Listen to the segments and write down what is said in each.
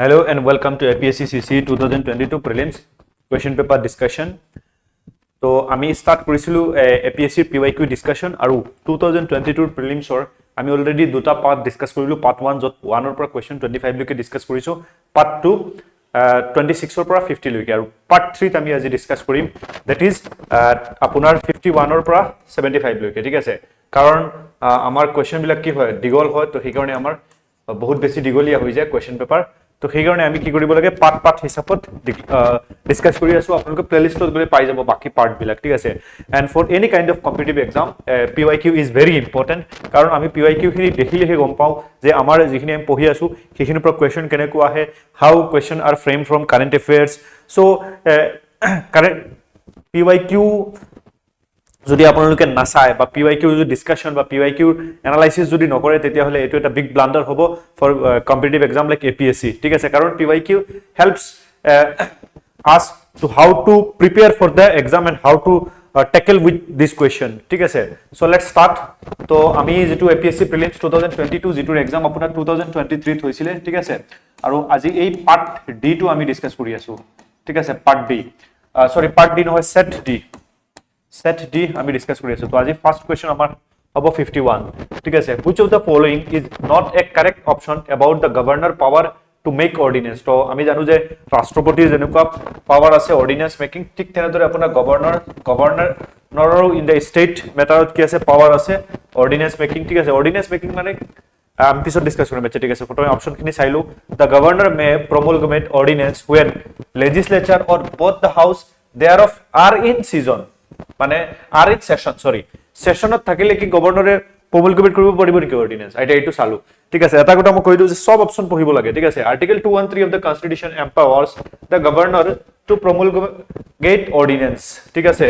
Hello and welcome to APSC CCE 2022 Prelims Question Paper Discussion. So, আমি start কৰিছিলো APSC PYQ discussion আৰু 2022 Prelims or আমি already দুটা part discuss কৰিলো part 1 যত 1 ৰ পৰা question 25 লৈকে discuss কৰিছো part 2 26 ৰ পৰা 50 লৈকে আৰু part 3 আমি আজি discuss কৰিম that is আপোনাৰ 51 ৰ পৰা 75 লৈকে ঠিক আছে কাৰণ আমাৰ question বিলাক কি হয় দীঘল হয় তো সেই কাৰণে আমাৰ বহুত বেছি দীঘলীয়া হৈ যায় question paper তো সেই কাৰণে আমি কি কৰিব লাগে পাৰ্ট হিচাপত ডিসকাস কৰি আছো আপোনালোকে প্লেলিষ্টত গলে পাই যাব বাকি পাৰ্ট বিলাক ঠিক আছে and for any kind of competitive exam PYQ is very important কাৰণ আমি PYQ খিনি দেখিলেহে গম পাও যে আমাৰ যিখিনি আমি পঢ়ি আছো সেইখিনিৰ পৰা কোৱেশ্চন কেনেকুৱা আহে how question are frame from current affairs so current PYQ যদি আপোনালোকে নাচায় বা PYQ যদি ডিসকাশন বা PYQ এনালাইসিস যদি নকৰে তেতিয়া হলে এটো এটা বিগ ব্লান্ডাৰ হ'ব for competitive exam like APSC ঠিক আছে কাৰণ PYQ helps us to how to prepare for the exam and how to tackle with this question ঠিক আছে so let's start তো আমি যেটো APSC prelims 2022 যেটো এক্সাম আপোনাৰ 2023 ত হৈছিল ঠিক আছে আৰু আজি এই পাৰ্ট ডি টো আমি ডিসকাস কৰি আছো ঠিক আছে পাৰ্ট ডি সৰি পাৰ্ট ডি নহয় set D আমি ডিসকাস কৰি আছো তো আজি ফাৰ্স্ট কোয়েশ্চন আমাৰ হ'ব 51 ঠিক আছে which of the following is not a correct option about the governor power to make ordinance তো আমি জানো যে ৰাষ্ট্ৰপতিৰ যেনেকুৱা পাৱাৰ আছে অৰ্ডিনেন্স মেকিং ঠিক তেনেদৰে আপোনাৰ গভৰ্ণৰৰ ইন দা ষ্টেট মেটাৰত কি আছে পাৱাৰ আছে অৰ্ডিনেন্স মেকিং ঠিক আছে অৰ্ডিনেন্স মেকিং মানে আমি পিছত ডিসকাস কৰিম ঠিক আছে ফটো অপশন খিনি চাইলো the governor may promulgate ordinance when legislature or both the house thereof are in season মানে আর ইন সেশন সরি সেশনত থাকিলে কি গভর্নরে প্রমুলগেট কৰিব পাৰিব নেকি অৰ্ডিনেন্স আইটা এইটো চালু ঠিক আছে এটা কথা মই কৈ দিও যে সব অপশন পঢ়িব লাগে ঠিক আছে article 213 of the constitution empowers the governor to promulgate ordinance ঠিক আছে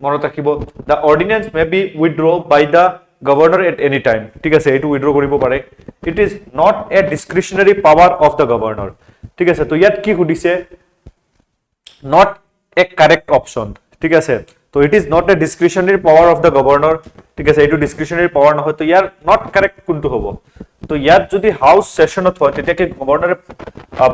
মনত ৰাখিব the ordinance may be withdraw by the governor at any time ঠিক আছে এইটো উইথড্ৰ কৰিব পাৰে it is not a discretionary power of the governor ঠিক আছে তো ইয়াত কি সুধিছে নট এ কারেক্ট অপশন ঠিক আছে তো it is not A discretionary power of the governor ঠিক আছে এইটো ডিসক্রিশনারি পাওয়ার নহয় তো ইয়াৰ নট কারেক্ট কোনটো হ'ব তো ইয়াত যদি হাউস সেশনত হয় তেতিয়া কি গভৰ্নৰে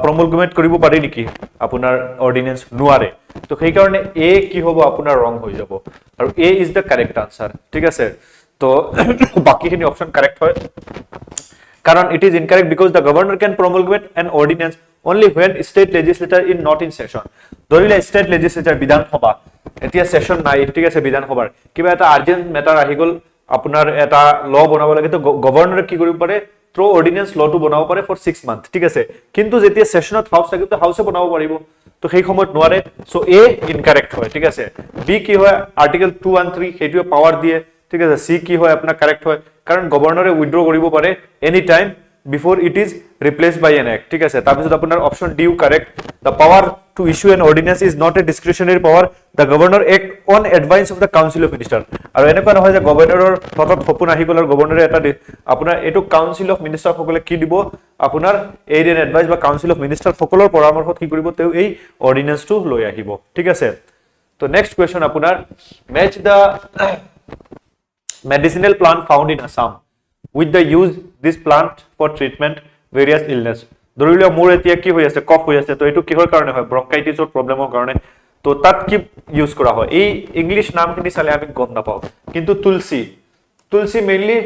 প্ৰমুলগেট কৰিব পাৰি নেকি আপোনাৰ অৰ্ডিনেন্স নোৱাৰে তো সেই কাৰণে এ কি হ'ব আপোনাৰ ৰং হৈ যাব আৰু এ ইজ দ্য কারেক্ট আনসার ঠিক আছে তো বাকিখিনি অপশন কারেক্ট হয় কারণ it is incorrect because the governor can promulgate an ordinance only when state legislature is not in session ধৰিলে state legislature বিধান সভা এতিয়া সেশন নাই ঠিক আছে বিধান সভাৰ কিবা এটা আৰ্জেন্ট মেটাৰ আহি গল আপোনাৰ এটা ল বনাব লাগে তো গভৰ্ণৰে কি কৰিব পাৰে থ্ৰু অৰ্ডিনেন্স ল টো বনাব পাৰে ফৰ 6 মান্থ ঠিক আছে কিন্তু যেতিয়া সেশনত হাউস থাকে তো হাউসে বনাব পাৰিব তো সেই সময়ত নোৱাৰে সো এ ইনকাৰেক্ট হয় ঠিক আছে বি কি হয় আৰ্টিকেল 213 হেতুৱে পাৱাৰ দিয়ে ঠিক আছে সি কি হয় আপোনাৰ কাৰেক্ট হয় কাৰণ গভৰ্ণৰে উইথড্ৰ কৰিব পাৰে any time before it is replaced by an act ঠিক আছে তাৰপিছত আপোনাৰ option D correct the power to issue an ordinance is not a discretionary power the governor act on advice of the council of minister আৰু এনেকুৱা নহয় যে গভৰ্ণৰৰ ততত সপোন আহি গল আৰু গভৰ্ণৰে এটা আপোনাৰ এটো কাউন্সিল অফ মিনিষ্টাৰ সকলে কি দিব আপোনাৰ এড এণ্ড এডভাইস বা কাউন্সিল অফ মিনিষ্টাৰ সকলৰ পৰামৰ্শত কি কৰিব তেও এই অৰ্ডিনেন্সটো লৈ আহিব ঠিক আছে তো নেক্সট কোৱেশ্চন আপোনাৰ match the medicinal plant found in Assam with the use this plant for treatment various illness ধৰিলে মোৰ এতিয়া কি হৈ আছে কফ হৈ আছে তো এটো কিহৰ কাৰণে হয় ব্ৰংকাইটিছৰ প্ৰবলেমৰ কাৰণে তো তাত কি ইউজ কৰা হয় এই ইংলিশ নামখিনি চালে আমি গম নাপাও কিন্তু তুলসী মেইনলি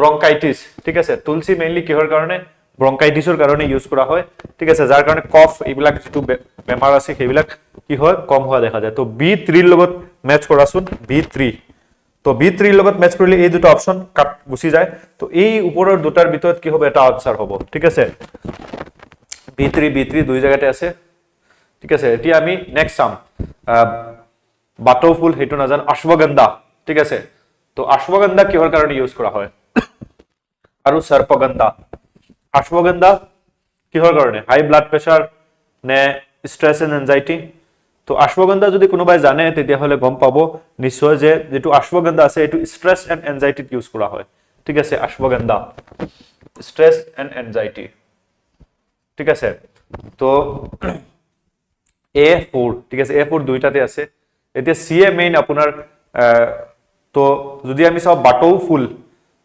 ব্ৰংকাইটিছ ঠিক আছে তুলসী মেইনলি কিহৰ কাৰণে ব্ৰংকাইটিছৰ কাৰণে ইউজ কৰা হয় ঠিক আছে যাৰ কাৰণে কফ এইবিলাক যেটো বেমাৰ আছে সেইবিলাক কি হয় কম হোৱা দেখা যায় তো B3 ৰ লগত মেচ কৰাছোন B3 তো B3 লগত ম্যাচ কৰিলে এই দুটো অপশন কাট গুছি যায় তো এই উপৰৰ দুটাৰ ভিতৰত কি হবে এটা আনসার হ'ব ঠিক আছে B3 দুই জায়গাতে আছে ঠিক আছে এতিয়া আমি নেক্সট চাম বাটো ফুল হেতু নাজান অশ্বগন্ধা ঠিক আছে তো অশ্বগন্ধা কিহৰ কাৰণে ইউজ কৰা হয় আৰু সৰ্পগন্ধা অশ্বগন্ধা কিহৰ কাৰণে হাই ব্লাড প্ৰেছাৰ নে স্ট্রেস এন্ড এনজাইটি তো অশ্বগন্ধা যদি কোনোবাই জানে তেতিয়া হলে গম পাবো নিশ্চয় যে যেটো অশ্বগন্ধা আছে এটো স্ট্রেস এন্ড এনজাইটি ইউজ কৰা হয় ঠিক আছে অশ্বগন্ধা স্ট্রেস এন্ড এনজাইটি ঠিক আছে তো A4 ঠিক আছে A4 দুইটাতে আছে এতিয়া CA মেইন আপোনাৰ তো যদি আমি সব বাটো ফুল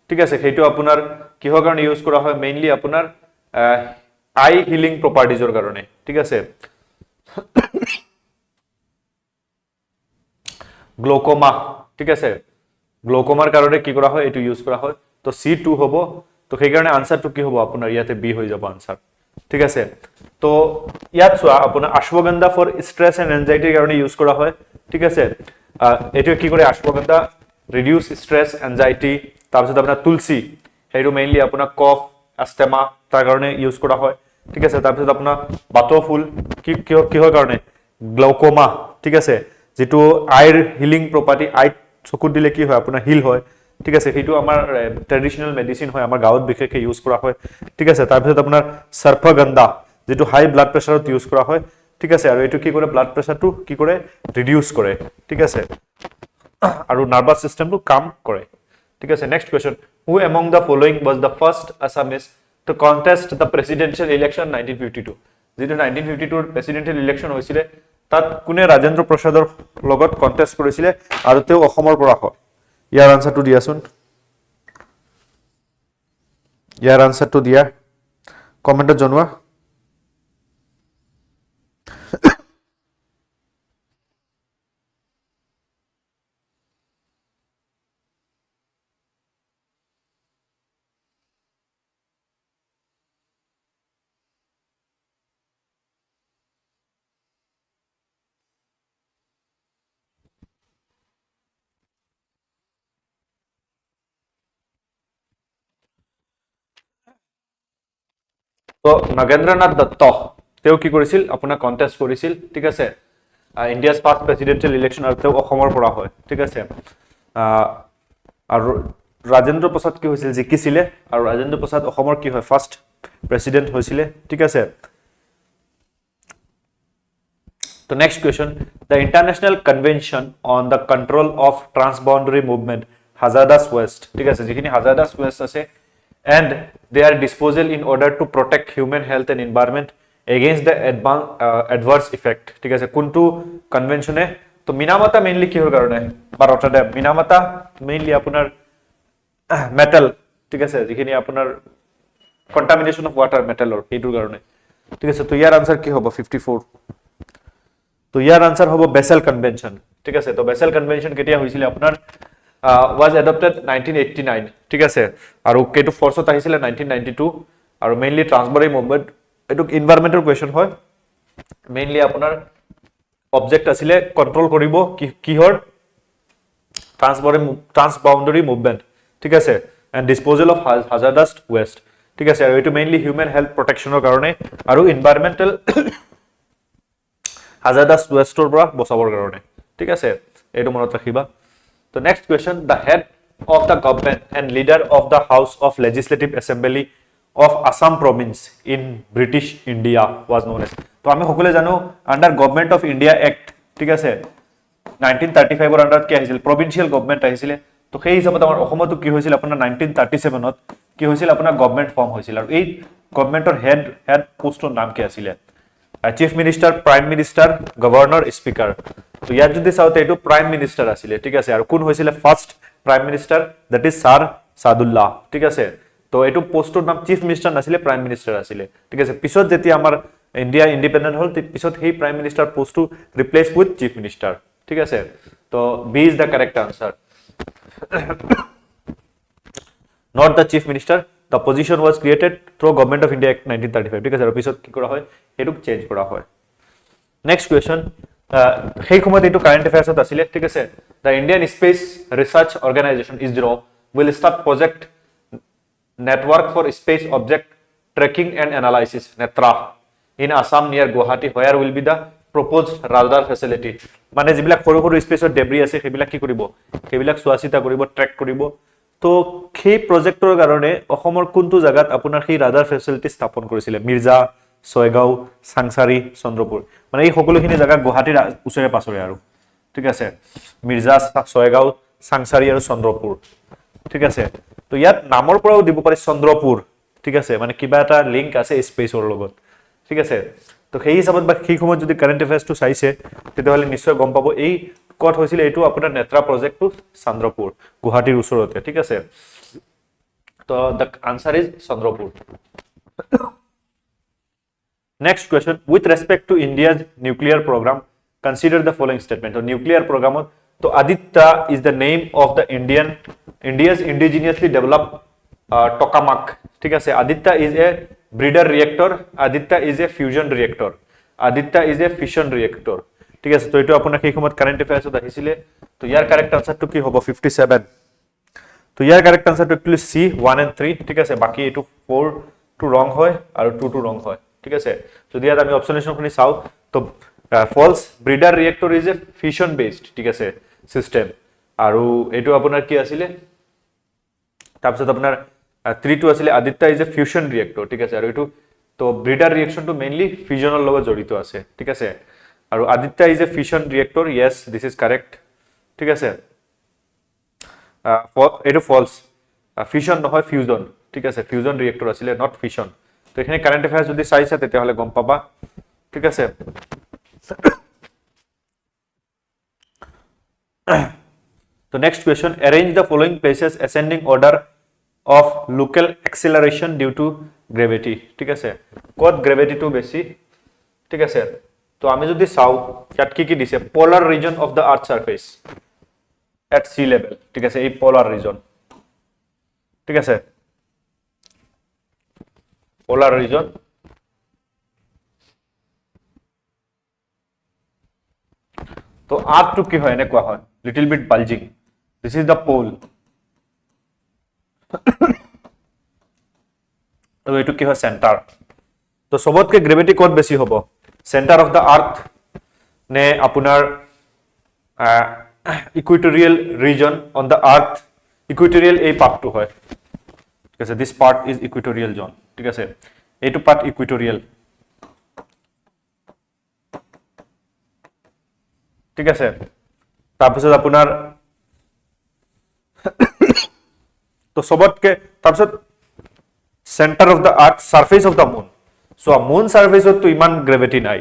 ঠিক আছে হেতু আপোনাৰ কিহৰ কাৰণে ইউজ কৰা হয় মেইনলি আপোনাৰ আই হিলিং প্ৰপাৰ্টিজৰ কাৰণে ঠিক আছে গ্লুকোমা ঠিক আছে গ্লুকোমাৰ কাৰণে কি কৰা হয় এটো ইউজ কৰা হয় তো C2 হ'ব তো সেই কাৰণে আনসাৰটো কি হ'ব আপোনাৰ ইয়াতে বি হৈ যাব আনসাৰ ঠিক আছে তো ইয়াত চোৱা আপোনাৰ অশ্বগন্ধা ফৰ ষ্ট্ৰেছ এণ্ড এনজাইটিৰ কাৰণে ইউজ কৰা হয় ঠিক আছে এটো কি কৰে অশ্বগন্ধা ৰিডিউস ষ্ট্ৰেছ এনজাইটি তাৰপিছত আপোনাৰ তুলসী হেইটো মেইনলি আপোনাৰ কফ আস্তেমা তাৰ কাৰণে ইউজ কৰা হয় ঠিক আছে তাৰপিছত আপোনাৰ বাতো ফুল কিহৰ কাৰণে গ্লুকোমা ঠিক আছে যেটো আইৰ হিলিং প্ৰপাৰ্টি আই চকুত দিলে কি হয় আপোনাৰ হিল হয় ঠিক আছে হেইটো আমাৰ ট্ৰেডিশনাল মেডিসিন হয় আমাৰ গাঁৱত বিশেষকৈ ইউজ কৰা হয় ঠিক আছে তাৰপিছত আপোনাৰ সৰ্পগন্ধা যেটো হাই ব্লাড প্ৰেছাৰত ইউজ কৰা হয় ঠিক আছে আৰু এটো কি কৰে ব্লাড প্ৰেছাৰটো কি কৰে ৰিডিউস কৰে ঠিক আছে আৰু নাৰ্ভাছ সিস্টেমটো কাম কৰে ঠিক আছে next question who among the following was the first Assamese to contest the presidential election 1952 যেটো 1952 ৰ প্ৰেসিডেন্সিয়েল ইলেকশন হৈছিল তাত কোনে ৰাজেন্দ্ৰ প্ৰসাদৰ লগত কন্টেস্ট কৰিছিল আৰু তেও অসমৰ পৰা হয় ইয়াৰ আনসাৰটো দিয়াছোন ইয়াৰ আনসাৰটো দিয়া কমেন্টত জনোৱা তো নগেন্দ্ৰনাথ দত্ত তেও কি কৰিছিল আপোনাৰ কন্টেস্ট কৰিছিল ঠিক আছে ইন্ডিয়াস ফাৰ্স্ট প্ৰেসিডেন্সিয়েল ইলেকশন আৰু তেও অসমৰ পৰা হয় ঠিক আছে আৰু ৰাজেন্দ্ৰ প্ৰসাদ কি হৈছিল জিকিছিলে আৰু ৰাজেন্দ্ৰ প্ৰসাদ অসমৰ কি হয় ফাৰ্স্ট প্ৰেসিডেন্ট হৈছিলে ঠিক আছে তো next question the international convention on the control of transboundary movement hazardous waste ঠিক আছে যিখিনি হাজাৰদাস ওয়েস্ট আছে and their disposal in order to protect human health and environment against the adverse effect ঠিক আছে কোনটো কনভেনশনে তো মিনামাতা মেইনলি কিহৰ কাৰণে বা ৰটাৰডাম মিনামাতা মেইনলি আপোনাৰ মেটাল ঠিক আছে যিখিনি আপোনাৰ কন্টামিনেশন অফ ওয়াটাৰ মেটালৰ হেইটোৰ কাৰণে ঠিক আছে তো ইয়াৰ আনসাৰ কি হ'ব 54 তো ইয়াৰ আনসাৰ হ'ব বেসেল কনভেনশন ঠিক আছে তো বেসেল কনভেনশন কেতিয়া হৈছিল আপোনাৰ was adopted 1989 ঠিক আছে আৰু কেটো ফৰ্সত আহিছিল 1992 আৰু মেইনলি ট্ৰান্সবাউন্ডাৰী মুভমেন্ট এটো এনভায়ৰনমেন্টৰ কোৱেশ্চন হয় মেইনলি আপোনাৰ অবজেক্ট আছিল কন্ট্ৰোল কৰিব কিহৰ ট্ৰান্সবাউন্ডাৰী মুভমেন্ট ঠিক আছে এন্ড ডিসপোজাল অফ হাজাৰদাস ওয়েস্ট ঠিক আছে আৰু এটো মেইনলি হিউম্যান হেলথ প্ৰটেকচনৰ কাৰণে আৰু এনভায়ৰনমেন্টাল হাজাৰদাস ওয়েস্টৰ পৰা বচাবৰ কাৰণে ঠিক আছে এটো মনত ৰাখিবা So next question, the head of the government and leader of the House of Legislative Assembly of Assam province in British India was known as. तो हमें সকলে জানো under Government of India Act ঠিক আছে 1935 ৰ আন্ডাৰত কি আহিছিল provincial government আহিছিল তো সেই হিচাপত আমাৰ অসমত কি হৈছিল আপোনাৰ 1937 ত কি হৈছিল আপোনাৰ গভৰ্নমেন্ট ফৰ্ম হৈছিল আৰু এই গভৰ্নমেন্টৰ হেড পোষ্টৰ নাম কি আছিল chief minister prime minister governor speaker তো ইয়াত যদি চাওতে এটো প্ৰাইম মিনিষ্টাৰ আছিল ঠিক আছে আৰু কোন হৈছিল first prime minister that is sir Sadullah ঠিক আছে তো এটো পোষ্টৰ নাম চিফ মিনিষ্টাৰ নাছিল প্ৰাইম মিনিষ্টাৰ আছিল ঠিক আছে পিছত যেতিয়া আমাৰ ইন্ডিয়া ইন্ডিপেন্ডেন্ট হল পিছত সেই প্ৰাইম মিনিষ্টাৰ পোষ্টটো ৰিপ্লেস উইথ চিফ মিনিষ্টাৰ ঠিক আছে তো B is the correct answer not the chief minister the position was created through Government of India Act 1935 ঠিক আছে আৰু পিছত কি কৰা হয় এটো চেঞ্জ কৰা হয় নেক্সট কোৱেশ্চন সেই সময়ত এটো কারেন্ট এফেয়ার্সত আছিল ঠিক আছে the Indian Space Research Organization ISRO will start project network for space object tracking and analysis netra in Assam near Guwahati where will be the proposed radar facility মানে যিবিলাক সৰু সৰু স্পেচৰ ডেব্ৰি আছে সেইবিলাক কি কৰিব সেইবিলাক চোৱাচিতা কৰিব ট্ৰেক কৰিব তো সেই প্ৰজেক্টৰ কাৰণে অসমৰ কোনটো জায়গাত আপোনাৰ সেই ৰাডাৰ ফেচিলিটি স্থাপন কৰিছিল মিৰ্জা ছয়গাঁও সাংসাৰী চন্দ্ৰপুৰ মানে এই সকলোখিনি জায়গা গুৱাহাটীৰ ওচৰে পাছৰে আৰু ঠিক আছে মিৰ্জা ছয়গাঁও সাংসাৰী আৰু চন্দ্ৰপুৰ ঠিক আছে তো ইয়াত নামৰ পৰাও দিব পাৰি চন্দ্ৰপুৰ ঠিক আছে মানে কিবা এটা লিংক আছে স্পেচৰ লগত ঠিক আছে তো সেই হিচাপত বা সেই সময়ত যদি কারেন্ট এফেয়ার্সটো চাইছে তেতিয়াহলে নিশ্চয় গম পাবো এই কত হৈছিল এটো আপোনাৰ নেত্ৰা প্ৰজেক্টটো চন্দ্ৰপুৰ গুৱাহাটীৰ ওচৰতে ঠিক আছে তো the answer is Chandrapur Next question, with respect to India's nuclear program, consider the following statement. So nuclear program, so Aditya is the name of the India's indigenously developed tokamak. ठीक है, Aditya is a breeder reactor, Aditya is a fusion reactor, Aditya is a fission reactor. ठीक है, तो ये আপোনাৰ সেই সময়ত current এফেয়াৰ্স আহিছিলে, তো ইয়াৰ কাৰেক্ট আনসাৰটো কি হ'ব 57। তো ইয়াৰ কারেক্ট আনসারটো একচুয়ালি সি 1 and 3। ঠিক আছে, বাকি এটো 4 টু রং হয় আৰু 2 টু রং হয়। ঠিক আছে, যদি ইয়াত আমি অপশনেশনখিনি চাও তো false, breeder reactor is a fission based, ঠিক আছে, সিস্টেম, আৰু এটো আপোনাৰ কি আছিলে, তাৰপিছত আপোনাৰ 3 টু আছিলে Aditya is a fusion reactor. ঠিক আছে, আৰু এটো তো ব্ৰিডাৰ ৰিয়েকশনটো মেইনলি ফিউশনৰ লগত জড়িত আছে। ঠিক আছে, আৰু Aditya is a fusion reactor, yes this is correct. ঠিক আছে, এটো ফলস, ফিউশন নহয় ফিউজন। ঠিক আছে, ফিউজন রিয়েক্টর আছিলে, নট ফিশন। তো এখানে কারেন্ট এফেয়ার্স যদি চাইছে তেতিয়াহলে গম পাবা। ঠিক আছে, তো next question, arrange the following places ascending order of local acceleration due to gravity। ঠিক আছে, কত গ্রেভিটিটো বেশি। ঠিক আছে, তো আমি যদি চাও ইয়াত কি কি দিছে, polar region of the earth surface at sea level। ঠিক আছে, এই পোলার রিজন। ঠিক আছে, পোলার রিজন, তো আর্থটো কি হয় এনেকুৱা হয়, little bit bulging, this is the pole. তো এইটো কি হয় সেন্টার। তো সবতকে গ্রেভিটি কত বেশি হ'ব, সেন্টার অফ দ্য আর্থ নে আপোনাৰ equatorial reason on the earth, equatorial এই পার্টটো হয়। ঠিক আছে, দিস পার্ট ইজ ইকুইটোরিয়াল জোন। ঠিক আছে, এইটো পার্ট ইকুইটোরিয়াল। ঠিক আছে, তাৰপিছত আপোনাৰ তো সবতকে তাৰপিছত centre of the earth, surface of the moon. So moon সারফেসত তো ইমান গ্রেভিটি নাই।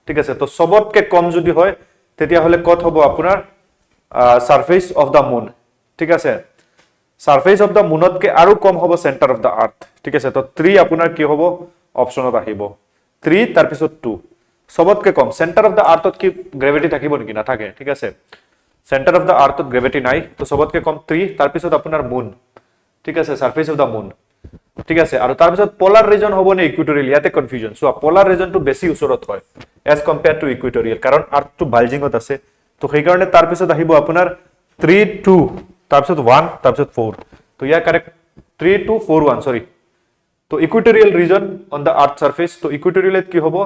ঠিক আছে, তো সবতকে কম যদি হয় তেতিয়া হলে কত হ'ব আপোনাৰ সাৰফেস অফ দ্য মুন। ঠিক আছে, সাৰফেস অফ দ্য মুনতকে আৰু কম হ'ব সেন্টাৰ অফ দ্য আৰ্থ। ঠিক আছে, তো 3 আপোনাৰ কি হ'ব অপশনত আহিব 3, তাৰপিছত 2। সবতকে কম সেন্টার অফ দ্য আর্থত কি গ্রেভিটি থাকিব নেকি, নাথাকে। ঠিক আছে, সেন্টার অফ দ্য আর্থত গ্রেভিটি নাই, তো সবতকে কম 3, তাৰপিছত আপোনাৰ মুন। ঠিক আছে, সাৰফেস অফ দ্য মুন। ঠিক আছে, আৰু তাৰপিছত পোলাৰ ৰিজন হ'ব নে ইকুইটোৰিয়াল, ইয়াতে কনফিউজন। সো পোলাৰ ৰিজনটো বেছি ওচৰত হয় এজ কম্পেয়াৰ টু ইকুইটোৰিয়াল, কাৰণ আৰ্থটো বালজিংত আছে। তো সেই কাৰণে তাৰপিছত আহিব আপোনাৰ 3, 2, তাৰপিছত 1, তাৰপিছত 4। তো ইয়াৰ কারেক্ট 3, 2, 4, 1 সরি। তো equatorial reason on the earth surface, তো ইকুইটোরিয়ালত কি হ'ব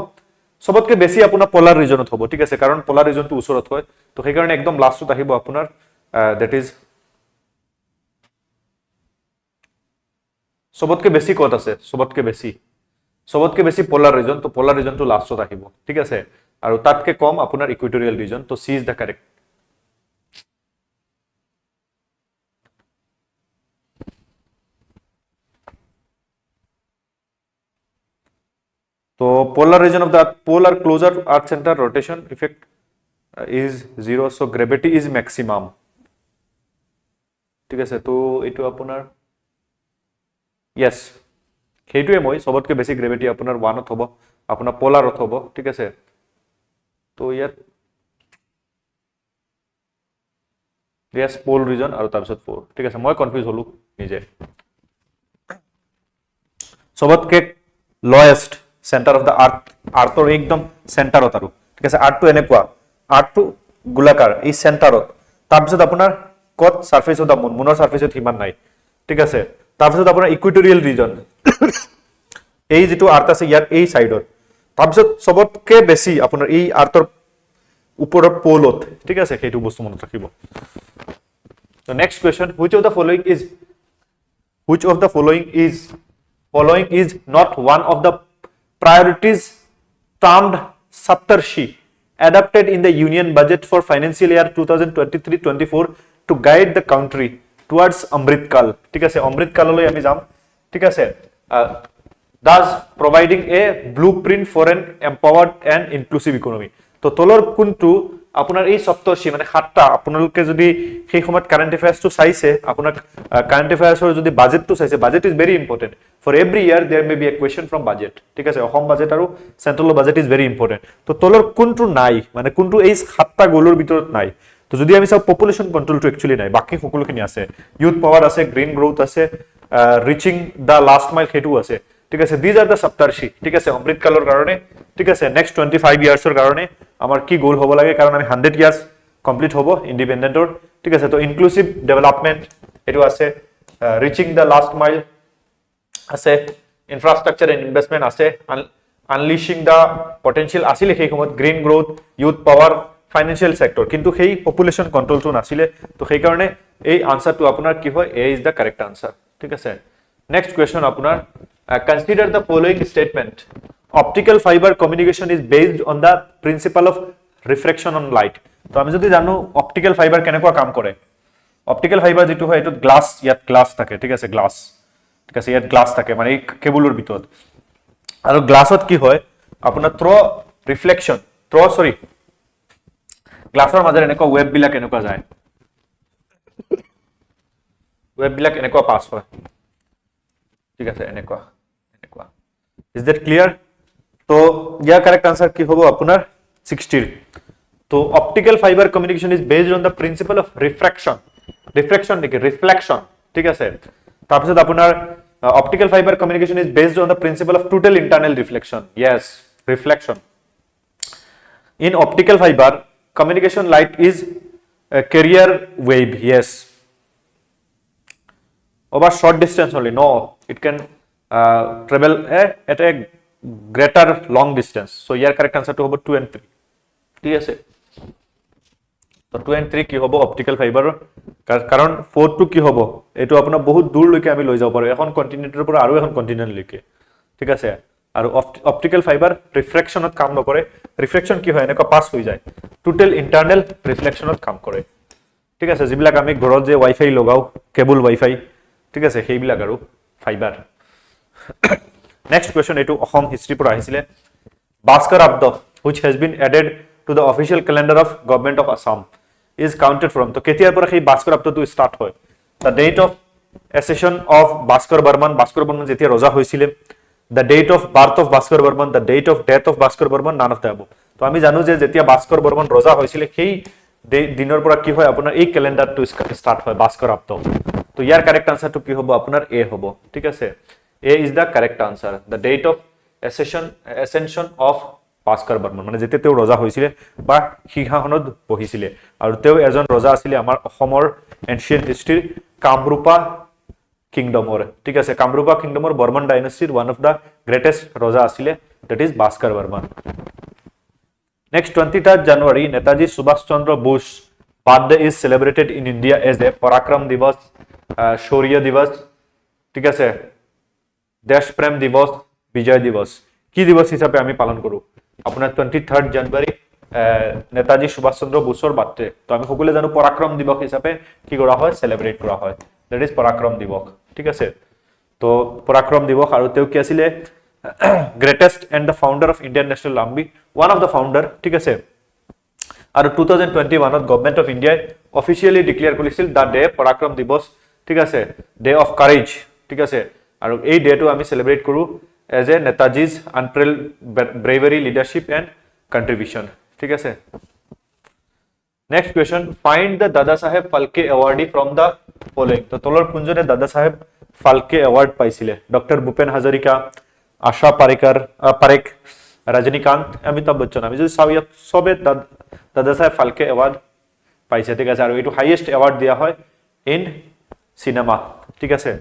সবতকে বেছি আপোনাৰ পোলাৰ ৰিজনত হ'ব। ঠিক আছে, কাৰণ পোলাৰ ৰিজনটো ওচৰত হয়। তো সেই কাৰণে একদম লাস্টত আহিব আপোনাৰ দ্যাট ইজ সবতকে বেশি কত আছে, সবতকে বেশি পোলাৰ ৰিজন, তো পোলাৰ ৰিজনটো লাস্টত আহিব। ঠিক আছে, আৰু তাতকে কম আপোনাৰ ইকুইটোরিয়াল রিজন, তো সি ইজ দ্য কারেক্ট। তো polar region of the pole are closer to earth center, rotation effect is 0, so gravity is maximum। ঠিক আছে, তো এইটো আপোনাৰ yes, সেইটোৱে মই সবতকে বেছি গ্ৰেভিটি আপোনাৰ 1ত হ'ব, আপোনাৰ পোলাৰত হ'ব। ঠিক আছে, তো ইয়াত yes পোল ৰিজন আৰু তাৰপিছত 4। ঠিক আছে, মই কনফিউজ হলো নিজে। সবতকে লয়েস্ট সেন্টাৰ অফ দ্য আৰ্থ, আৰ্থৰ একদম সেন্টাৰত আৰু। ঠিক আছে, আৰ্থটো এনেকুৱা, আৰ্থটো গোলাকাৰ এই সেন্টাৰত, তাৰপিছত আপোনাৰ কত সাৰফেস অফ দ্য মুন, মুনৰ সাৰফেসত হিমান নাই। ঠিক আছে, তাৰপিছত আপোনাৰ ইকুইটোৰিয়াল ৰিজন, এই যেটো আৰ্থ আছে ইয়াৰ এই সাইডত, তাৰপিছত সবতকে বেছি আপোনাৰ এই আৰ্থৰ ওপৰৰ পোলত। ঠিক আছে, সেইটো বস্তু মনত ৰাখিব। তো next question, which of the following is not one of the priorities termed Saptarshi adopted in the union budget for financial year 2023-24 to guide the country towards Amrit Kal। ঠিক আছে, অমৃত কাললৈ আমি যাম। ঠিক আছে, thus providing a blueprint for an empowered and inclusive economy। তো তলৰ কোনটো আপোনাৰ এই সপ্তৰ্ষি মানে সাতটা আপোনালোকে যদি সেই সময়ত কাৰেন্ট এফেয়াৰ্সটো চাইছে আপোনাৰ কাৰেন্ট এফেয়াৰ্সৰ যদি বাজেটটো চাইছে budget is very important for every year there may be a question from budget ঠিক আছে অসম বাজেট আৰু central budget is very important তো তলৰ কোনটো নাই মানে কোনটো এই সাতটা গোলৰ ভিতৰত নাই তো যদি আমি চাও পপুলেশন কন্ট্ৰোলটো একচুয়ালি নাই বাকি সকলোখিনি আছে ইউথ পাৱাৰ আছে গ্ৰীণ গ্ৰোথ আছে ৰিচিং দা লাষ্ট মাইল হেতু আছে ঠিক আছে দিজ আৰ দা সপ্তৰ্ষি ঠিক আছে অমৃত কালৰ কাৰণে ঠিক আছে নেক্সট 25 ইয়াৰ্সৰ কাৰণে আমাৰ কি গোল হ'ব লাগে কাৰণ আমি 100 ইয়াৰ্স কমপ্লিট হ'ব ইন্ডিপেন্ডেন্টৰ ঠিক আছে তো ইনক্লুসিভ ডেভেলপমেন্ট এটো আছে ৰিচিং দা লাষ্ট মাইল আছে ইনফ্ৰাস্ট্ৰাকচাৰ এন্ড ইনভেস্টমেন্ট আছে আনলিশিং দা পটেনশিয়াল আছিল সেই সময়ত green growth youth power financial sector কিন্তু সেই পপুলেশন কন্ট্ৰোলটো নাছিলে তো সেই কাৰণে এই আনসাৰটো আপোনাৰ কি হয় এ ইজ দা কাৰেক্ট আনসাৰ ঠিক আছে নেক্সট কোয়েশ্চন আপোনাৰ consider the following statement optical fiber communication is based on the principle of refraction on light তো আমি যদি জানো অপটিক্যাল ফাইবার কেনেকুৱা কাম কৰে অপটিক্যাল ফাইবার যেটো হয় এটো গ্লাস ইয়াত গ্লাস থাকে ঠিক আছে গ্লাস ঠিক আছে ইয়াত গ্লাস থাকে মানে এই কেবুলৰ ভিতৰত আৰু গ্লাসত কি হয় আপোনাৰ ৰিফ্লেকশন গ্লাসৰ মাজেৰে এনেকুৱা ওয়েব বিলাক এনেকুৱা যায় ওয়েব বিলাক এনেকুৱা পাস হয় ঠিক আছে এনেকুৱা is that clear তো ইয়াৰ কাৰেক্ট আনসাৰ কি হ'ব আপোনাৰ 60 তো optical fibre communication is based on the principle of reflection নেকি ৰিফ্লেকশন ঠিক আছে তাৰপিছত আপোনাৰ optical fibre communication is based on the principle of total internal reflection yes reflection in optical fiber communication light is a carrier wave yes over short distance only no it can travel at a greater long distance so here correct answer to hobo 2 and 3 ঠিক আছে তো 2 and 3 কি হবো optical fibre কারণ 4 two কি হবো এটো আপোনাৰ বহুত দূৰ লৈকে আমি লৈ যাব পাৰো এখন কন্টিনেন্টৰ পৰা আৰু এখন কন্টিনেন্ট লৈকে ঠিক আছে আৰু অপটিক্যাল ফাইবাৰ ৰিফ্লেকশনত কাম নকৰে ৰিফ্লেকশন কি হয় এনেকা পাস হৈ যায় টোটাল ইন্টাৰনাল ৰিফ্লেকশনত কাম কৰে ঠিক আছে যিবিলাক আমি ঘৰত যে ওয়াইফাই লগাও কেবল ওয়াইফাই ঠিক আছে সেইবিলাক আৰু fibre next question etu Assam history pura ahisile Bhaskar Abda which has been added to the official calendar of government of Assam is counted from to ketiar pura সেই Bhaskar Abda to start hoy the date of accession of Bhaskar Burman jetia roja hoisile the date of birth of Bhaskar Burman the date of death of Bhaskar Burman none of the above to ami janu je jetia Bhaskar Burman roja hoisile সেই dinor pura ki hoy apunar ei calendar to start hoy Bhaskar Abda to yar correct answer to ki hobo apunar a hobo ঠিক আছে A is the correct answer. The date of ascension of Bhaskar Burman. মানে যেতে তেও ৰজা হৈছিলে বা সিংহাসনত বহিছিলে আৰু তেও এজন ৰজা আছিল আমাৰ অসমৰ এনশিয়েন্ট হিষ্ট্ৰি কামৰূপা কিংডমৰ ঠিক আছে কামৰূপা কিংডমৰ বৰ্মন ডাইনেষ্টিৰ ওয়ান অফ দা গ্ৰেটেষ্ট ৰজা আছিল that is Bhaskar Burman. Next 23rd January Netaji Subhash Chandra Bose birthday is celebrated in India as a Parakram Divas, Shaurya Divas ঠিক আছে দেশ প্রেম দিবস বিজয় দিবস কি দিবস হিসাবে আমি পালন কৰো আপোনাৰ 23rd জানুৱাৰী নেতাজী সুভাষ চন্দ্ৰ বোসৰ বাৰ্থডে তো আমি সকলোৱে জানো পৰাক্ৰম দিবস হিচাপে কি কৰা হয় সেলিব্ৰেট কৰা হয় দ্যাট ইজ পৰাক্ৰম দিবস ঠিক আছে তো পৰাক্ৰম দিবস আৰু তেও কি আছিল greatest and the founder of Indian national army one of the founder ঠিক আছে আৰু 2021 ত government of India officially declare কৰিছিল দা ডে পৰাক্ৰম দিবস ঠিক আছে ডে অফ কাৰেজ ঠিক আছে আৰু এই ডেটো আমি সেলিব্ৰেট কৰো as a Netaji's unparalleled bravery leadership and contribution ঠিক আছে next question find the Dada Saheb Phalke awardee from the following তো তলৰ কোনজনে দাদা সাহেব ফালকে অ্যাওয়াৰ্ড পাইছিলে ডক্টৰ ভূপেন হাজৰিকা আশা পাৰেখ ৰজনীকান্ত অমিতাভ বচ্চন আমি যদি চাও ইয়াত সবে দাদা সাহেব ফালকে অ্যাওয়ার্ড পাইছে ঠিক আছে আৰু এটো হাইয়েস্ট অ্যাওয়ার্ড দিয়া হয় ইন সিনেমা ঠিক আছে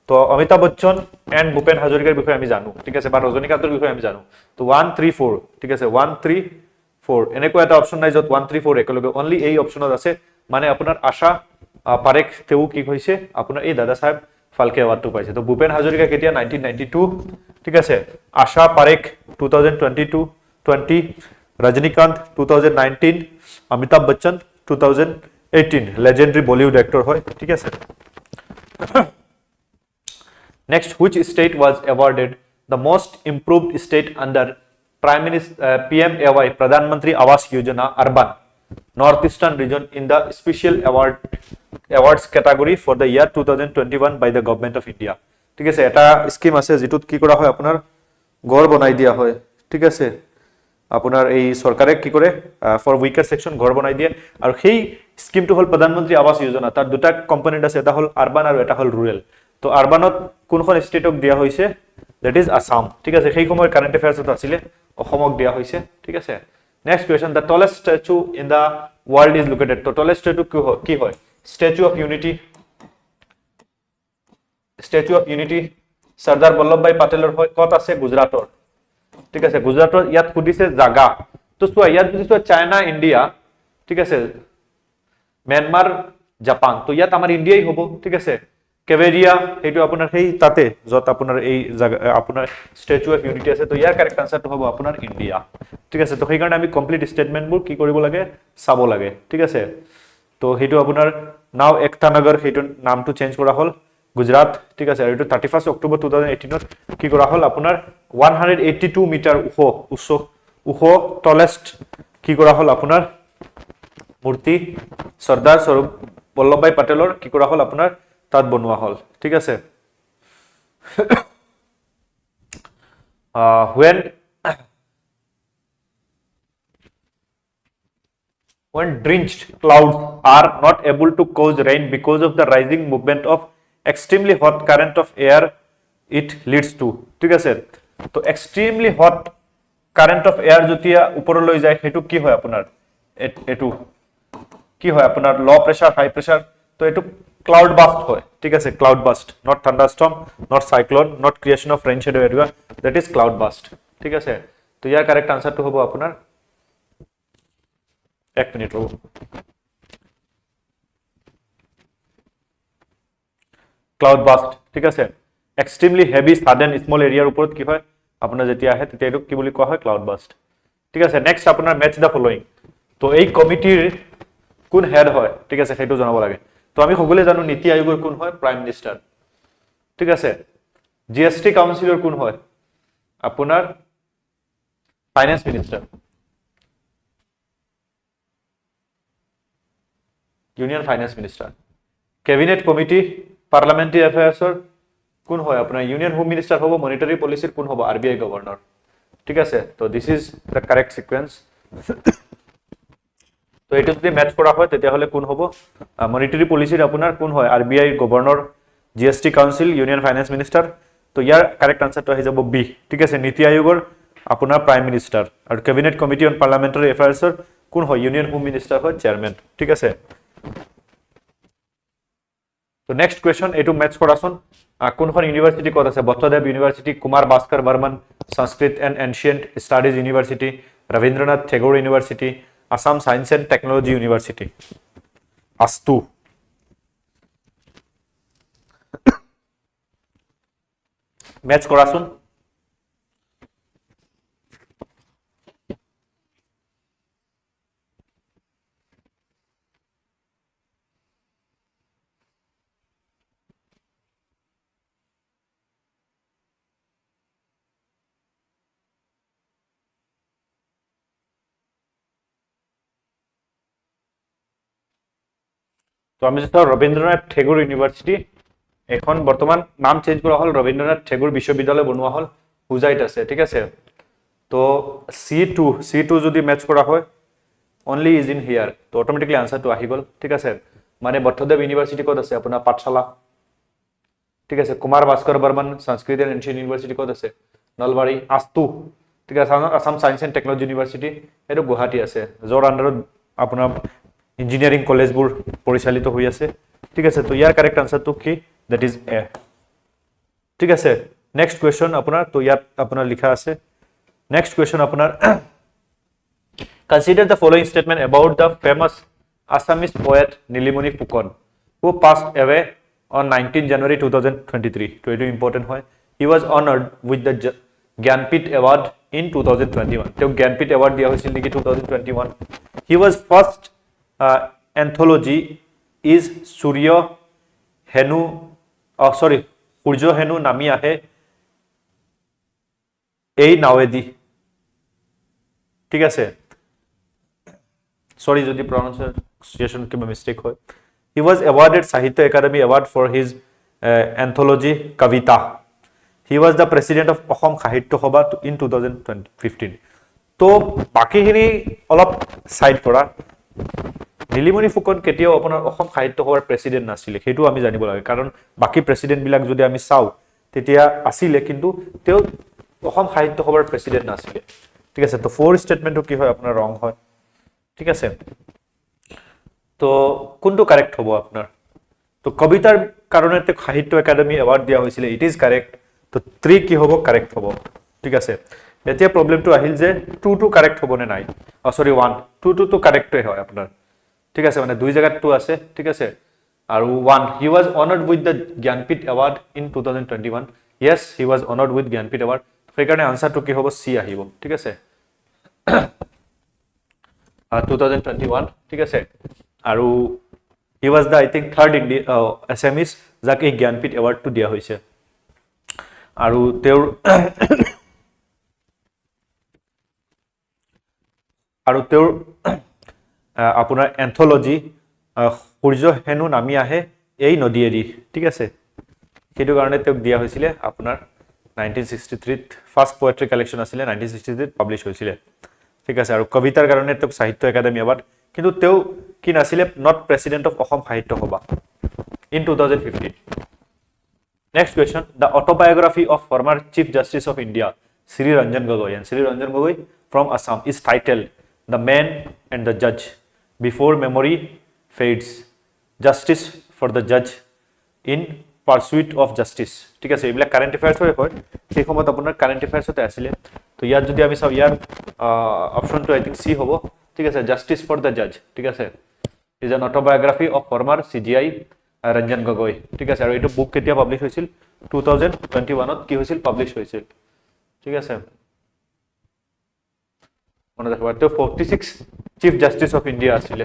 তো অমিতাভ বচ্চন এন্ড ভূপেন হাজৰিকাৰ বিষয়ে আমি জানো ঠিক আছে বা ৰজনীকান্তৰ বিষয়ে আমি জানো তো 1 3 4 ঠিক আছে 1 3 4 এনেকুৱা এটা অপচন নাই যত 1 3 4 একেলগে অনলি এই অপচনত আছে মানে আপোনাৰ আশা পাৰেখ তেও কি হৈছে আপোনাৰ এই দাদা সাহেব ফালকে অ্যাওয়াৰ্ডটো পাইছে তো ভূপেন হাজৰিকা কেতিয়া 1992 ঠিক আছে আশা Parekh 2022 20 Rajanikanta 2019 Amitabh Bachchan 2018 legendary Bollywood actor হয় ঠিক আছে Next, which state was awarded the most improved state under PM AY Pradhan Mantri Awas Yojana Urban North Eastern region in the special awards category for the year 2021 by the government of India. ঠিক আছে, এটা scheme আছে যেটোত কি কৰা হয় আপোনাৰ ঘৰ বনাই দিয়া হয়, ঠিক আছে, আপোনাৰ এই সরকারে কি করে ফর উইকার সেকশন ঘর বনাই দিয়ে আর সেই স্কিমটো হল প্রধানমন্ত্রী আবাস যোজনা তার দুটা কম্পোনেন্ট আছে এটা হল আরবান আর এটা হল রুরাল তো আরবানত কোনখন স্টেটক দিয়া হইছে দ্যাট ইজ আসাম ঠিক আছে সেই সময় কারেন্ট অ্যাফেয়ার্সত আছিল অসমক দিয়া হইছে ঠিক আছে next question the tallest statue in the world is located তো টলেস্ট স্ট্যাচু কি হয় statue of unity Sardar Vallabhbhai পাটেলৰ হয় কত আছে গুজৰাটৰ ঠিক আছে গুজৰাটৰ ইয়াত খুদিছে জাগা তো চোৱা ইয়াত যদি চোৱা চাইনা ইন্ডিয়া ঠিক আছে म्यांमार জাপান তো ইয়াত আমাৰ ইন্ডিয়াই হ'ব ঠিক আছে কেভেৰিয়া এইটো আপোনাৰ সেই তাতে যত আপোনাৰ এই আপোনাৰ স্ট্যাচু অফ ইউনিটি আছে তো ইয়াৰ কাৰেক্ট আনসাৰটো হ'ব আপোনাৰ ইন্ডিয়া ঠিক আছে তো সেই কাৰণে আমি কমপ্লিট স্টেটমেন্টবোৰ কি কৰিব লাগে চাব লাগে ঠিক আছে তো হেইটো আপোনাৰ নাও একতা নগৰ হেইটো নামটো চেঞ্জ কৰা হল গুজরাট ঠিক আছে আর এটা 31 অক্টোবর 2018 ত কি করা হল আপনার 182 মিটার উখ টলেস্ট কি করা হল আপনার মূর্তি সরদার বল্লভভাই পাটেলৰ কি কৰা হল আপনাৰ তাত বনোৱা হল ঠিক আছে when drenched clouds are not able to cause rain because of the rising movement of extremely hot current of air it leads to ঠিক আছে তো extremely hot current of air যেতিয়া ওপৰলৈ যায় হেতু কি হয় আপোনাৰ এটু কি হয় আপোনাৰ লো প্রেসার হাই প্রেসার তো এটু ক্লাউড বাস্ট হয় ঠিক আছে cloud burst not thunderstorm not cyclone not creation of rain shadow area that is cloud burst ঠিক আছে তো ইয়াৰ কাৰেক্ট আনসাৰটো হ'ব আপোনাৰ এক মিনিট ৰ'ব ক্লাউড বাস্ট ঠিক আছে এক্সট্ৰিমলি হেভি সাডেন স্মল এৰিয়াৰ ওপৰত কি হয় আপোনাৰ যেতিয়া আহে তেতিয়া এটো কি বুলি কোৱা হয় ক্লাউড বাস্ট ঠিক আছে নেক্সট আপোনাৰ ম্যাচ দা ফলোইং তো এই কমিটিৰ কোন হেড হয় ঠিক আছে সেইটো জানাব লাগে তো আমি সকলোৱে জানো নীতি আয়োগৰ কোন হয় প্ৰাইম মিনিষ্টাৰ ঠিক আছে জিএসটি কাউন্সিলৰ কোন হয় আপোনাৰ finance minister union finance minister cabinet committee parliamentary অ্যাফেয়াৰ্সৰ কোন হয় আপোনাৰ ইউনিয়ন হোম মিনিষ্টাৰ হ'ব মনিটাৰী পলিচিৰ কোন হ'ব আৰবিআই গভৰ্ণৰ ঠিক আছে তো this is the correct sequence তো এটা যদি ম্যাচ কৰা হয় তেতিয়া হলে কোন হ'ব মনিটাৰী পলিচিৰ আপোনাৰ কোন হয় RBI governor GST council union finance minister তো ইয়াৰ কাৰেক্ট আনসাৰটো আহি যাব বি ঠিক আছে নীতি আয়োগৰ আপোনাৰ প্ৰাইম মিনিষ্টাৰ আৰু ক্যাবিনেট কমিটি অন পাৰ্লামেন্টাৰি অ্যাফেয়াৰ্সৰ কোন হয় ইউনিয়ন হোম মিনিষ্টাৰ হয় চেয়াৰম্যান ঠিক আছে তো নেক্সট কোয়েশ্চন এটু ম্যাচ কৰাচোন কোনখন ইউনিভাৰ্সিটি কত আছে বত্তদেব university Kumar Bhaskar Barman Sanskrit and ancient studies university Rabindranath Tagore university Assam science and technology university আস্তু ম্যাচ কৰাচোন তো আমি যেটা ৰবীন্দ্ৰনাথ টেগোৰ ইউনিভাৰ্সিটি এখন বৰ্তমান নাম চেঞ্জ কৰা হল ৰবীন্দ্ৰনাথ টেগোৰ বিশ্ববিদ্যালয় বনোৱা হল হুজাইত আছে ঠিক আছে তো C2 যদি ম্যাচ করা হয় অনলি ইজ ইন হিয়ার তো অটোমেটিকলি আনসারটো আহি গল ঠিক আছে মানে বত্তদেব ইউনিভার্সিটি কত আছে আপোনাৰ পাঠশালা ঠিক আছে Kumar Bhaskar Barman Sanskrit and ancient university কত আছে নলবাৰী আস্তু ঠিক আছে Assam science and technology university এটো গুৱাহাটী আছে যৰ আন্ডাৰত আপোনাৰ ইঞ্জিনিয়াৰিং কলেজবোৰ পৰিচালিত হৈ আছে ঠিক আছে তো ইয়াৰ কাৰেক্ট আনসাৰটো কি দ্যাট ইজ এ ঠিক আছে নেক্সট কোয়েশ্চন আপোনাৰ তো ইয়াত আপোনাৰ লিখা আছে নেক্সট কোয়েশ্চন আপোনাৰ consider the following statement about the famous Assamese poet Nilmani Phookan who passed away on 19 January 2023 তো এটো ইম্পর্টেন্ট হয় he was honored with the Jnanpith award in 2021 তো জ্ঞানপীঠ award দিয়া হৈছিল নেকি 2021 he was first anthology is Surya Henu Surya Henu নামি আহে এই নাৱেদি ঠিক আছে sorry যদি pronunciation কিবা mistake হয়. He was awarded Sahitya Academy Award for his anthology Kavita. He was the president of Assam Sahitya Sabha in 2015. তো বাকিখিনি অলপ সাইড কৰা নীলিমণি ফুকন কেতিয়াও আপোনাৰ অসম সাহিত্য সভাৰ প্ৰেসিডেন্ট নাছিলে সেইটো আমি জানিব লাগে কাৰণ বাকি প্ৰেসিডেন্ট বিলাক যদি আমি চাও তেতিয়া আছিলে কিন্তু তেও অসম সাহিত্য সভাৰ প্ৰেসিডেন্ট নাছিলে ঠিক আছে তো ফোৰ স্টেটমেন্টটো কি হয় আপোনাৰ ৰং হয় ঠিক আছে তো কোনটো কাৰেক্ট হ'ব আপোনাৰ তো কবিতাৰ কাৰণে তে সাহিত্য একাডেমি এৱাৰ্ড দিয়া হৈছিল ইট ইজ কারেক্ট তো 3 কি হ'ব কারেক্ট হ'ব ঠিক আছে এতিয়া প্ৰবলেমটো আহিল যে 2 টো কাৰেক্ট হ'ব নে নাই সৰি 1 2 টো কাৰেক্টই হয় আপোনাৰ ঠিক আছে মানে দুই জায়গাত 2 আছে ঠিক আছে আৰু 1 he was honored with the Gyanpith award in 2021 yes he was honored with Gyanpith award সেইকাৰণে আনসাৰটো কি হ'ব সি আহিব ঠিক আছে 2021 ঠিক আছে আৰু he was the I think third Indian Assamese যাক এই জ্ঞানপীঠ এৱাৰ্ডটো দিয়া হৈছে আৰু তেওঁৰ আপোনাৰ এন্থোলজি সূৰ্য হেনু নামি আহে এই নদীয়েদি ঠিক আছে সেইটো কাৰণে তেওঁক দিয়া হৈছিল আপোনাৰ 1963 ত ফাৰ্স্ট পোয়েট্ৰি কালেকশন আছিল 1963 ত পাবলিশ হৈছিল ঠিক আছে আৰু কবিতাৰ কাৰণে তেওঁক সাহিত্য একাডেমি এৱাৰ্ড কিন্তু তেও কি নাছিলে নট প্ৰেসিডেন্ট অফ অসম সাহিত্য সভা in 2015 next question the autobiography of former chief justice of India Sri Ranjan Gogoi and Sri Ranjan Gogoi from Assam is titled The Man and the Judge Before Memory Fades Justice for the Judge in Pursuit of Justice ঠিক আছে এইবিলাক current affairs হয় সেই সময়ত আপোনাৰ current অ্যাফেয়াৰ্সতে আছিল তো ইয়াত যদি আমি চাও ইয়াৰ অপশনটো আই থিংক সি হ'ব ঠিক আছে জাস্টিস ফর দ্য জাজ ঠিক আছে is an autobiography of former CGI Ranjan Gogoi ঠিক আছে আৰু এইটো বুক কেতিয়া পাবলিশ হৈছিল 2021 ত কি হৈছিল পাবলিশ হৈছিল ঠিক আছে মনে ৰাখিবা তো 46 চিফ জাস্টিস অফ ইন্ডিয়া আছিল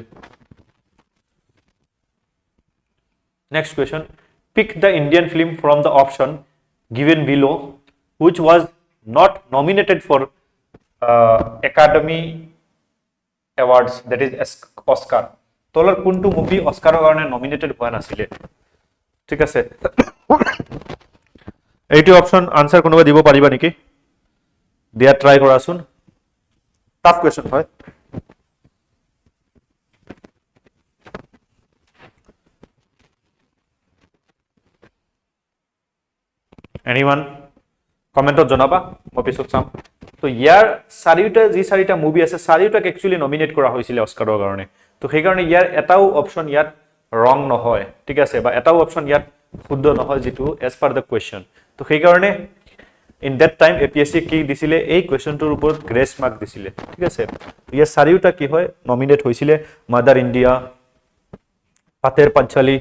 next question pick the Indian film from the option given below which was not nominated for Academy Awards that is Oscar তলৰ কোনটো মুভি অস্কাৰৰ কাৰণে নমিনেটেড হোৱা নাছিল ঠিক আছে এইটো অপশন আনসাৰ কোনোবা দিব পাৰিবা নেকি দিয়া ট্ৰাই কৰাছোন টাফ কোয়েশ্চন হয় এনিওয়ান কমেন্টত জনাবা মই পিছত চাম তো ইয়াৰ চাৰিটা মুভি আছে চাৰিটাক একচুয়ালি নমিনেট কৰা হৈছিল অস্কাৰৰ কাৰণে তো সেই কাৰণে ইয়াৰ এটাও অপশন ইয়াত ৰং নহয় ঠিক আছে বা এটাও অপশন ইয়াত শুদ্ধ নহয় যেটো এজ পার দ্য কোয়েশ্চন তো সেই কাৰণে ইন দ্যাট টাইম এপিএসসি কি দিছিলে এই কোয়েশ্চনটোৰ ওপৰত গ্ৰেস মাৰ্ক দিছিলে ঠিক আছে ইয়াৰ চাৰিটা কি হয় নমিনেট হৈছিল মাদাৰ ইন্ডিয়া পাতেৰ পাঞ্চালী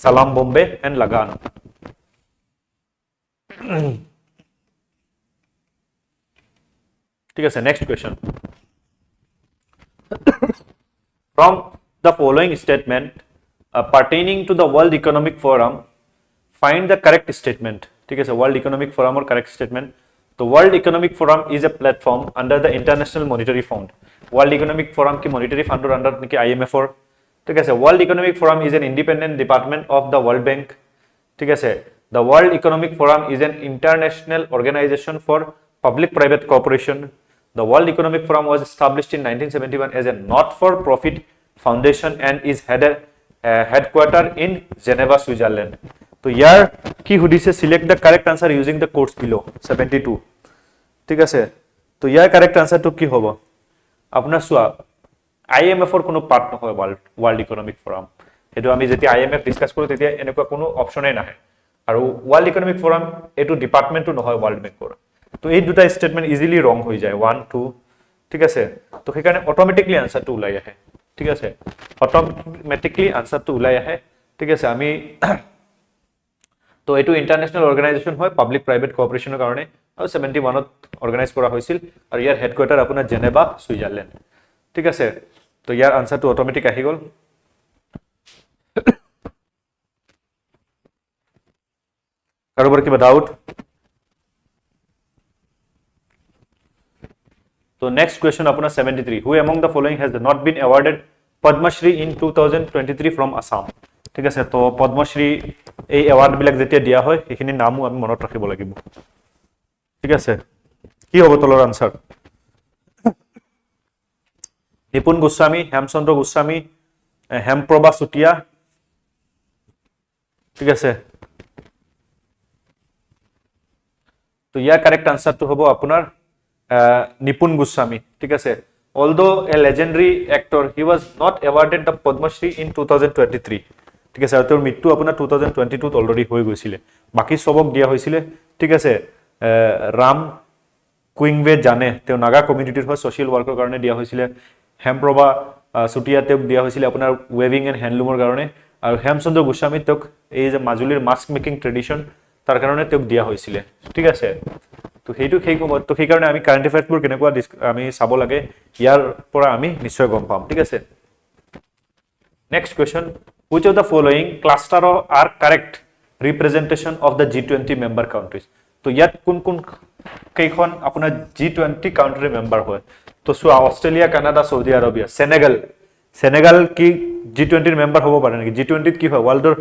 সালাম বম্বে এন্ড লাগান ঠিক আছে next question from the following statement pertaining to the World Economic Forum find the correct statement ঠিক আছে World Economic Forum or correct statement the World Economic Forum is a platform under the International Monetary Fund World Economic Forum ki monetary fund or under ki IMF or ঠিক আছে World Economic Forum is an independent department of the World Bank ঠিক আছে the World Economic Forum is an international organization for public private cooperation The World Economic Forum was established in 1971 as a not-for-profit foundation and is headquartered in Geneva, Switzerland. So here, ki hudise select the correct answer using the codes below 72. ঠিক আছে তো ইয়াৰ correct answer তো কি হবে আপনার সোয়া IMF এর কোনো part নহয় ওয়ার্ল্ড ইকোনমিক ফোরাম এটো আমি যেতি IMF ডিসকাস কৰো তেতিয়া এনেকুৱা কোনো অপশনে নাহে আৰু ওয়াৰ্ল্ড ইকোনমিক ফোৰাম এটো ডিপাৰ্টমেন্টটো নহয় ওয়াৰ্ল্ড ব্যাংকৰ তো এই দুটা স্টেটমেন্ট ইজিলি ৰং হৈ যায় 1 2 ঠিক আছে তো সেইকাৰণে অটোমেটিকলি আনসারটো ওলাই আহে ঠিক আছে অটোমেটিকলি আনসারটো ওলাই আহে ঠিক আছে আমি তো এটো ইন্টারন্যাশনাল অর্গানাইজেশন হয় পাবলিক প্রাইভেট কোঅপাৰেশনৰ কাৰণে আৰু 71 ত অৰ্গানাইজ কৰা হৈছিল আৰু ইয়াৰ হেডকোয়াৰ্টাৰ আপোনাৰ জেনেভা সুইজাৰল্যান্ড ঠিক আছে তো ইয়াৰ আনসাৰটো অটোমেটিক আহি গল কাৰোবাৰ কিবা ডাউট তো নেক্সট কুৱেশ্যন আপোনাৰ 73 who among the following has not been awarded Padmashri in 2023 from Assam ঠিক আছে তো পদ্মশ্ৰী এই এৱাৰ্ডবিলাক যেতিয়া দিয়া হয় সেইখিনি নামো আমি মনত ৰাখিব লাগিব ঠিক আছে কি হ'ব তলৰ আনসাৰ নিপুণ গোস্বামী হেমচন্দ্ৰ গোস্বামী হেমপ্ৰভা চুতীয়া ঠিক আছে তো ইয়াৰ কাৰেক্ট আনসাৰটো হ'ব আপোনাৰ নিপুণ গোস্বামী ঠিক আছে although a legendary actor he was not awarded the Padma Shri in 2023 ঠিক আছে আৰু মৃত্যু আপোনাৰ 2022 ত অলৰেডি হৈ গৈছিলে বাকি সবক দিয়া হৈছিল ঠিক আছে ৰাম কুইংৱে জানে তেওঁ নাগা কমিউনিটিৰ হয় সোশ্যাল ওয়াৰ্কৰ কাৰণে দিয়া হৈছিল হেমপ্ৰভা চুটিয়া তেওঁক দিয়া হৈছিল আপোনাৰ ৱেভিং এণ্ড হ্যান্ডলুমৰ কাৰণে আৰু হেমচন্দ্ৰ গোস্বামী তেওঁক এই যে মাজুলীৰ মাস্ক মেকিং ট্ৰেডিশন তাৰ কাৰণে তেওঁক দিয়া হৈছিল ঠিক আছে তো হেতু সেই সময়ত তো সেই কাৰণে আমি কাৰেন্ট এফেয়াৰ্সবোৰ কেনেকুৱা আমি চাব লাগে ইয়াৰ পৰা আমি নিশ্চয় গম পাম ঠিক আছে next question which of the following cluster are correct representation of the G20 member countries তো ইয়াত কোন কোন কেইখন আপোনাৰ G20 কাউন্ট্ৰি মেম্বাৰ হয় তো চোৱা Australia Canada Saudi Arabia Senegal কি G20 ৰ মেম্বাৰ হ'ব পাৰে নেকি G20 ত কি হয় ওয়াৰ্ল্ডৰ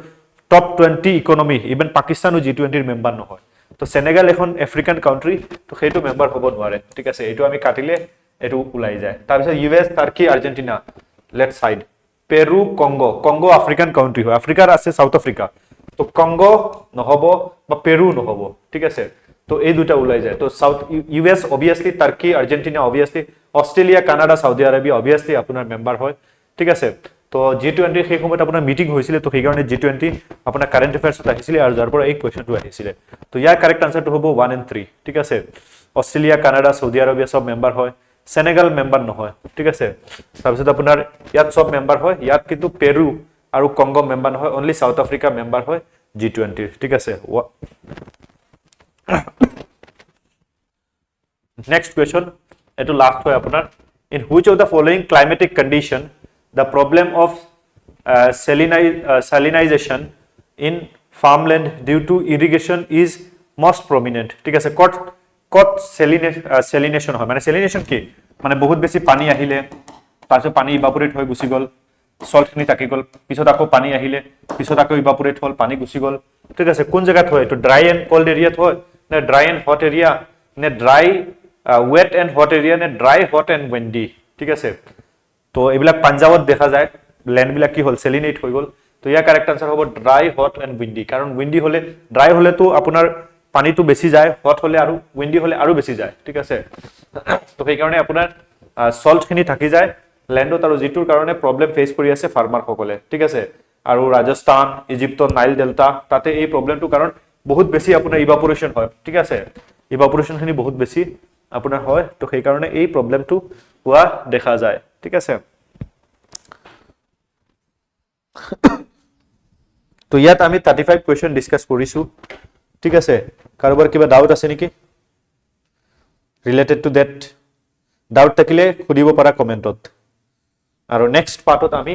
টপ 20 ইকোনমি ইভেন পাকিস্তানো G20 ৰ মেম্বাৰ নহয় তো সেনেগাল এখন আফ্ৰিকান কাউন্ট্ৰি তো সেইটো মেম্বাৰ হ'ব নোৱাৰে ঠিক আছে এটো আমি কাটিলে এটো ওলাই যায় তাৰ পিছত US Turkey Argentina left side Peru Congo African country হয় আফ্রিকার আছে সাউথ আফ্রিকা তো কংগো নহব বা পেরু নহব ঠিক আছে তো এই দুটা ওলাই যায় তো south US obviously turkey Argentina obviously Australia Canada Saudi Arabia obviously আপনার মেম্বার হয় ঠিক আছে তো G20 সেই সময়ত আপোনাৰ মিটিং হৈছিল তো সেই কাৰণে G20 আপোনাৰ কাৰেন্ট এফেয়াৰ্সত আহিছিল আৰু যাৰ পৰা এই কোৱেশ্চনটো আহিছিল তো ইয়াৰ কাৰেক্ট আনসাৰটো হ'ব 1 and 3 ঠিক আছে অস্ট্রেলিয়া কানাডা সৌদি আরবিয়া সব মেম্বার হয় সেনেগাল মেম্বার নহয় ঠিক আছে তাৰপিছত আপোনাৰ ইয়াত সব মেম্বাৰ হয় ইয়াত কিন্তু পেৰু আৰু কংগো মেম্বাৰ নহয় অনলি সাউথ আফ্ৰিকা মেম্বাৰ হয় G20 ঠিক আছে নেক্সট কোৱেশ্চন এটো লাস্ট হয় আপোনাৰ in which of the following climatic condition the problem of salinization in farmland due to irrigation is most prominent ঠিক আছে কত salination হয় মানে salination কি মানে বহুত বেছি পানী আহিলে তাৰপিছত পানী ইভাপোৰেট হৈ গুছি গল সল্ট খিনি থাকি গল পিছত আকৌ পানী আহিলে পিছত আকৌ ইভাপোৰেট হল পানী গুছি গল ঠিক আছে কোন জায়গাত হয় এটো ড্রাই এন্ড কোল্ড এরিয়াত হয় নে ড্রাই এন্ড হট এরিয়া নে dry wet and hot area নে ড্রাই হট এন্ড উইন্ডি ঠিক আছে তো এইবিলাক পাঞ্জাবত দেখা যায় ল্যান্ড বিলাক কি হল সেলিনেট হৈ গল তো ইয়াৰ কাৰেক্ট আনসাৰ হ'ব ড্ৰাই হট এন্ড উইন্ডি কাৰণ উইন্ডি হলে ড্ৰাই হলে তো আপোনাৰ পানীটো বেছি যায় হট হলে আৰু উইন্ডি হলে আৰু বেছি যায় ঠিক আছে তো সেই কাৰণে আপোনাৰ সল্ট খিনি থাকি যায় ল্যান্ডত আৰু জিটুৰ কাৰণে প্ৰবলেম ফেস কৰি আছে ফাৰ্মাৰ সকলে ঠিক আছে আৰু ৰাজস্থান ইজিপ্টৰ নাইল ডেল্টা তাতে এই প্ৰবলেমটো কাৰণ বহুত বেছি আপোনাৰ ইভাপোৰেশন হয় ঠিক আছে ইভাপোৰেশন খিনি বহুত বেছি আপোনাৰ হয় তো সেই কাৰণে এই প্ৰবলেমটো হোৱা দেখা যায় ঠিক আছে তো ইয়াত আমি 35 কোৱেশ্চন ডিসকাস কৰিছো ঠিক আছে কাৰোবাৰ কিবা ডাউট আছে নেকি ৰিলেটেড টু দ্যাট ডাউট থাকিলে খুদিব পাৰা কমেন্টত আৰু নেক্সট পাৰ্টত আমি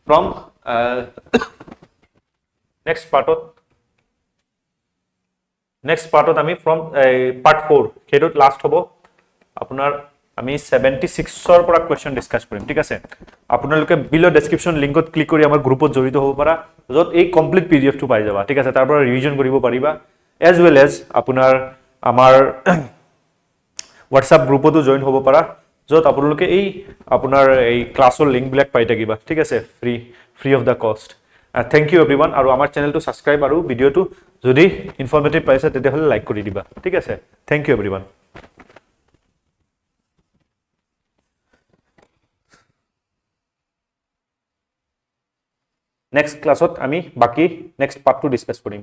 ফ্ৰম নেক্সট পাৰ্টত আমি ফ্ৰম পাৰ্ট 4 হেডত লাস্ট হ'ব আপোনাৰ আমি 76 ৰ পৰা কোৱেশ্চন ডিসকাস কৰিম ঠিক আছে আপোনালোকে বিলো ডেসক্ৰিপচন লিংকত ক্লিক কৰি আমাৰ গ্ৰুপত জড়িত হ'ব পাৰা যত এই কমপ্লিট পিডিএফ টো পাই যাবা ঠিক আছে তাৰ পৰা ৰিভিজন কৰিব পাৰিবা এজ ওয়েল এজ আপোনাৰ আমাৰ WhatsApp গ্ৰুপতো জয়েন হ'ব পাৰা যত আপোনালোকে এই আপোনাৰ এই ক্লাছৰ লিংক বিলাক পাই থাকিবা ঠিক আছে ফ্ৰী অফ দা কষ্ট থ্যাংক ইউ এভৰিওয়ান আৰু আমাৰ চেনেলটো সাবস্ক্ৰাইব আৰু ভিডিওটো যদি ইনফৰমেটিভ পাইছে তেতিয়াহলে লাইক কৰি দিবা ঠিক আছে থ্যাংক ইউ এভৰিওয়ান নেক্সট ক্লাছত আমি বাকি নেক্সট পাৰ্টটো ডিসকাস কৰিম